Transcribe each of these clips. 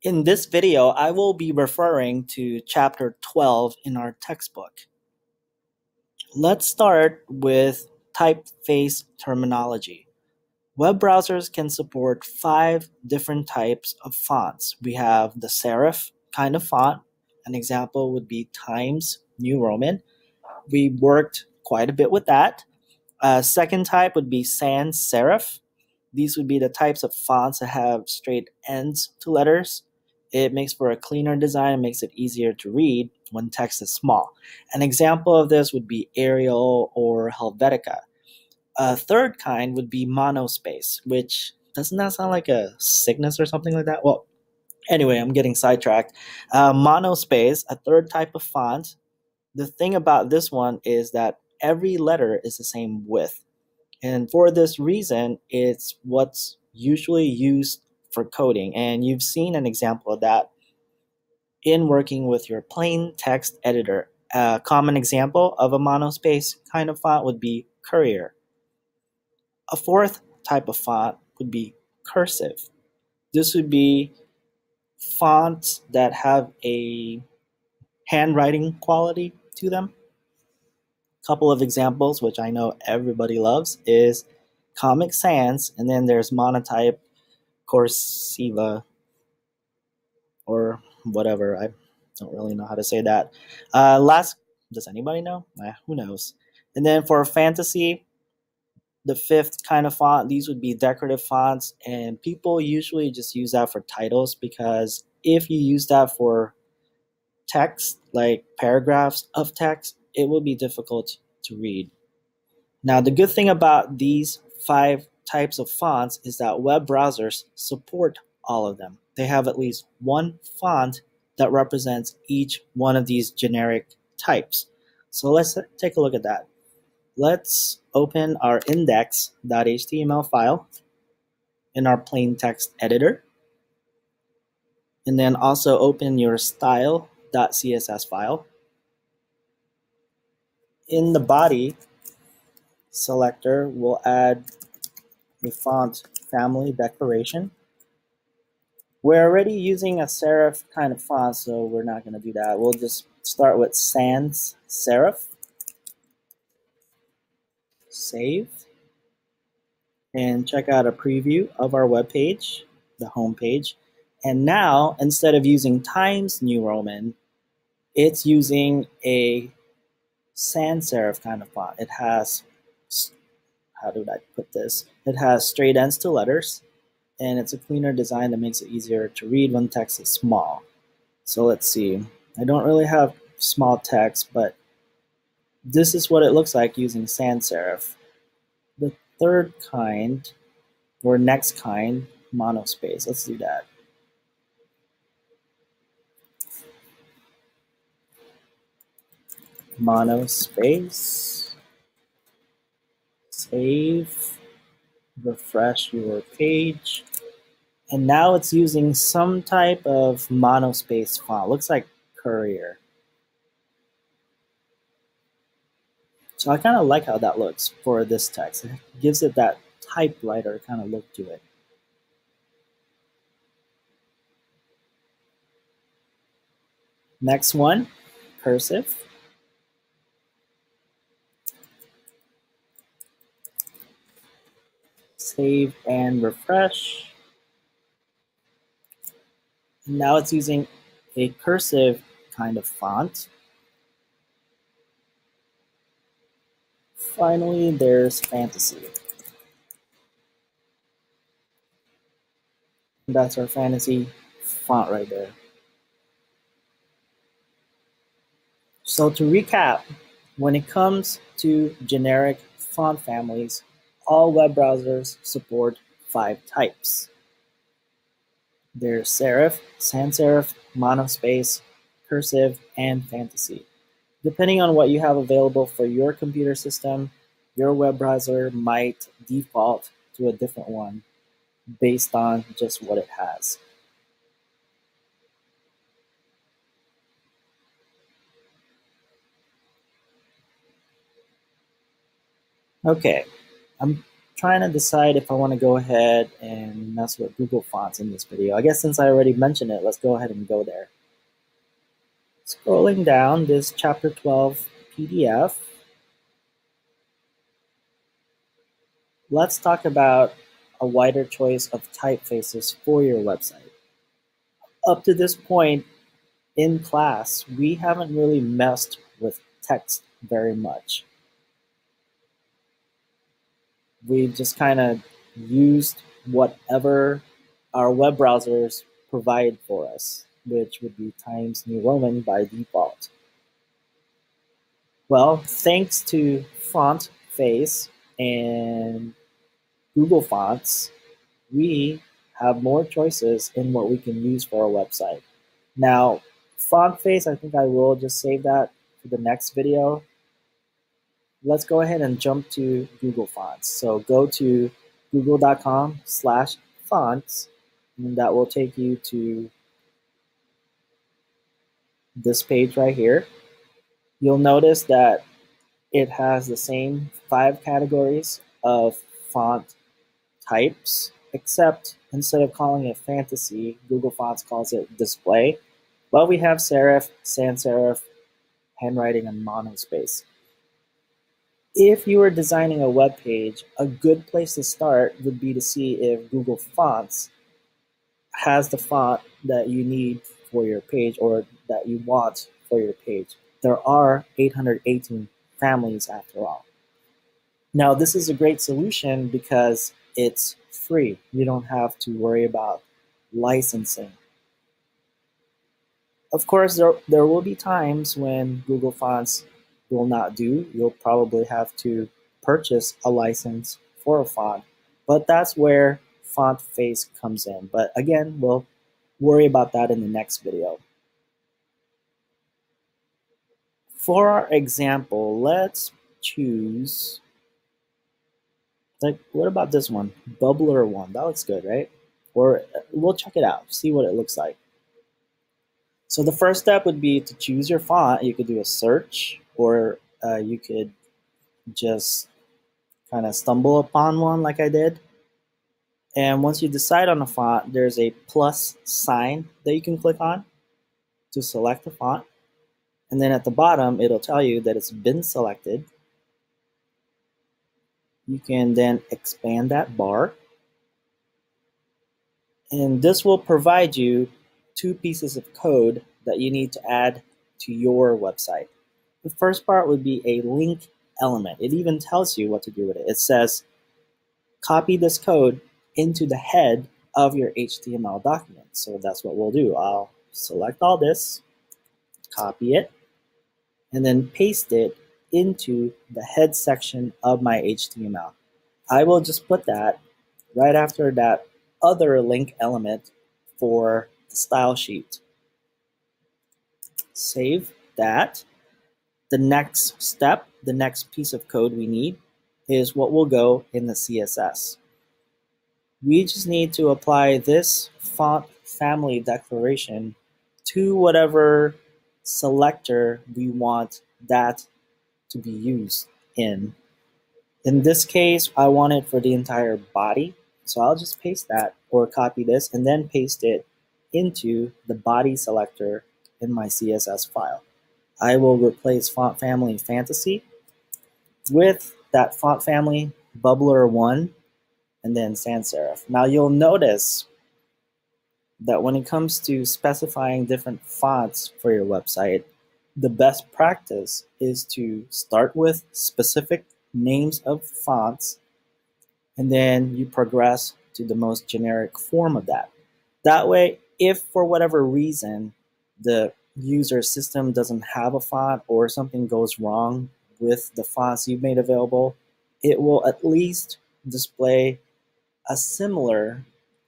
In this video, I will be referring to chapter 12 in our textbook. Let's start with typeface terminology. Web browsers can support 5 different types of fonts. We have the serif kind of font. An example would be Times New Roman. We worked quite a bit with that. Second type would be sans serif. These would be the types of fonts that have straight ends to letters. It makes for a cleaner design and makes it easier to read when text is small. An example of this would be Arial or Helvetica. A third kind would be monospace, which doesn't that sound like a sickness or something like that? Well, anyway, I'm getting sidetracked. Monospace, a third type of font. The thing about this one is that every letter is the same width. And for this reason, it's what's usually used for coding. And you've seen an example of that in working with your plain text editor. A common example of a monospace kind of font would be Courier. A fourth type of font would be cursive. This would be fonts that have a handwriting quality to them. A couple of examples, which I know everybody loves, is Comic Sans, and then there's Monotype Corsiva, or whatever. I don't really know how to say that. Last, does anybody know? Who knows? And then for fantasy, the fifth kind of font, these would be decorative fonts, and people usually just use that for titles because if you use that for text, like paragraphs of text, it will be difficult to read. Now, the good thing about these 5 types of fonts is that web browsers support all of them. They have at least one font that represents each one of these generic types. So let's take a look at that. Let's open our index.html file in our plain text editor. And then also open your style.css file. In the body selector, we'll add a font family declaration. We're already using a serif kind of font, so we're not going to do that. We'll just start with sans serif. Save. And check out a preview of our web page, the home page. And now, instead of using Times New Roman, it's using a sans serif kind of font. It has, how did I put this? It has straight ends to letters, and it's a cleaner design that makes it easier to read when text is small. So let's see. I don't really have small text, but this is what it looks like using sans serif. The third kind, or next kind, monospace. Let's do that. Monospace. Save. Refresh your page. And now it's using some type of monospace font. Looks like Courier. So I kind of like how that looks for this text. It gives it that typewriter kind of look to it. Next one, cursive. Save and refresh. Now it's using a cursive kind of font. Finally, there's fantasy. That's our fantasy font right there. So to recap, when it comes to generic font families, all web browsers support 5 types. There's serif, sans serif, monospace, cursive, and fantasy. Depending on what you have available for your computer system, your web browser might default to a different one based on just what it has. Okay, I'm trying to decide if I want to go ahead and mess with Google Fonts in this video. I guess since I already mentioned it, let's go ahead and go there. Scrolling down this chapter 12 PDF, let's talk about a wider choice of typefaces for your website. Up to this point in class, we haven't really messed with text very much. We just kind of used whatever our web browsers provide for us, which would be Times New Roman by default. Well, thanks to FontFace and Google Fonts, we have more choices in what we can use for our website. Now, FontFace, I think I will just save that for the next video. Let's go ahead and jump to Google Fonts. So go to google.com/fonts, and that will take you to this page right here. You'll notice that it has the same 5 categories of font types, except instead of calling it fantasy, Google Fonts calls it display. But we have serif, sans serif, handwriting, and monospace. If you are designing a web page, a good place to start would be to see if Google Fonts has the font that you need for your page or that you want for your page. There are 818 families after all. Now, this is a great solution because it's free. You don't have to worry about licensing. Of course, there will be times when Google Fonts will not do. You'll probably have to purchase a license for a font, but that's where FontFace comes in. But again, we'll worry about that in the next video. For our example, let's choose, like, what about this one? Bubbler one. That looks good, right? Or we'll check it out, see what it looks like. So the first step would be to choose your font. You could do a search, or you could just kind of stumble upon one like I did. And once you decide on a font, there's a plus sign that you can click on to select the font. And then at the bottom, it'll tell you that it's been selected. You can then expand that bar. And this will provide you 2 pieces of code that you need to add to your website. The first part would be a link element. It even tells you what to do with it. It says, copy this code into the head of your HTML document. So that's what we'll do. I'll select all this, copy it, and then paste it into the head section of my HTML. I will just put that right after that other link element for the style sheet. Save that. The next step, the next piece of code we need is what will go in the CSS. We just need to apply this font family declaration to whatever selector we want that to be used in. In this case, I want it for the entire body, so I'll just paste that or copy this and then paste it into the body selector in my CSS file. I will replace font family fantasy with that font family bubbler 1 and then sans serif. Now you'll notice that when it comes to specifying different fonts for your website, the best practice is to start with specific names of fonts and then you progress to the most generic form of that. That way, if for whatever reason the user system doesn't have a font or something goes wrong with the fonts you've made available, it will at least display a similar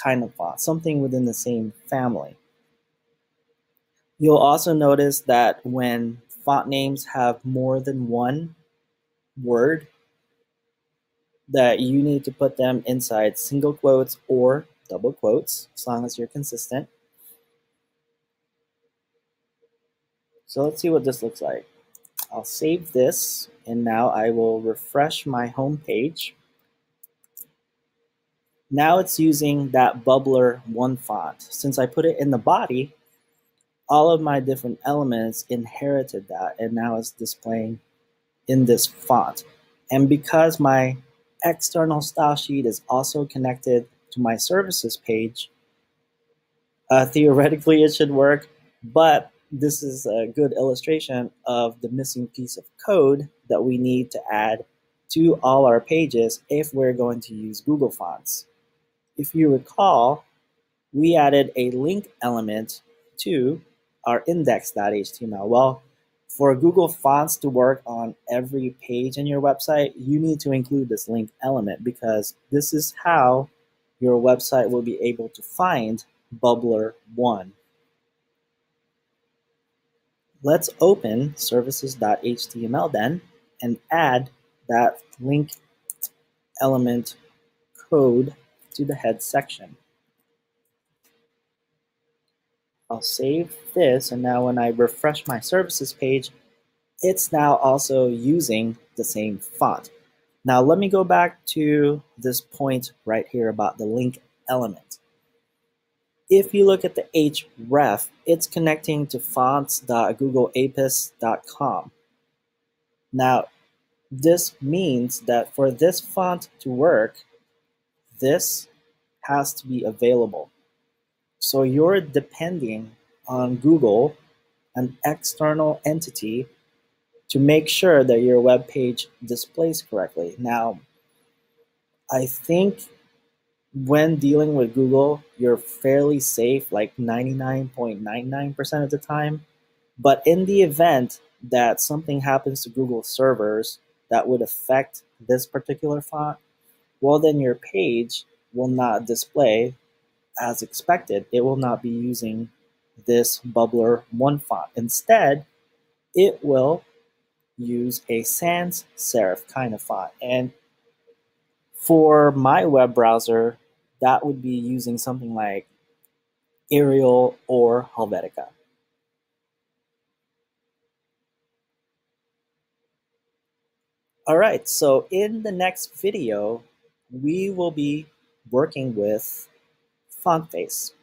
kind of font, something within the same family. You'll also notice that when font names have more than one word, that you need to put them inside single quotes or double quotes, as long as you're consistent. So let's see what this looks like. I'll save this, and now I will refresh my home page. Now it's using that Bubbler 1 font. Since I put it in the body, all of my different elements inherited that, and now it's displaying in this font. And because my external style sheet is also connected to my services page, theoretically it should work, but this is a good illustration of the missing piece of code that we need to add to all our pages if we're going to use Google Fonts. If you recall, we added a link element to our index.html. Well, for Google Fonts to work on every page in your website, you need to include this link element because this is how your website will be able to find Bubbler 1. Let's open services.html then and add that link element code to the head section. I'll save this, and now when I refresh my services page, it's now also using the same font. Now let me go back to this point right here about the link element. If you look at the href, it's connecting to fonts.googleapis.com. Now, this means that for this font to work, this has to be available. So you're depending on Google, an external entity, to make sure that your web page displays correctly. Now, I think when dealing with Google, you're fairly safe, like 99.99% of the time. But in the event that something happens to Google servers that would affect this particular font, well, then your page will not display as expected. It will not be using this Bubbler 1 font. Instead, it will use a sans serif kind of font. And for my web browser, that would be using something like Arial or Helvetica. All right, so in the next video, we will be working with font face.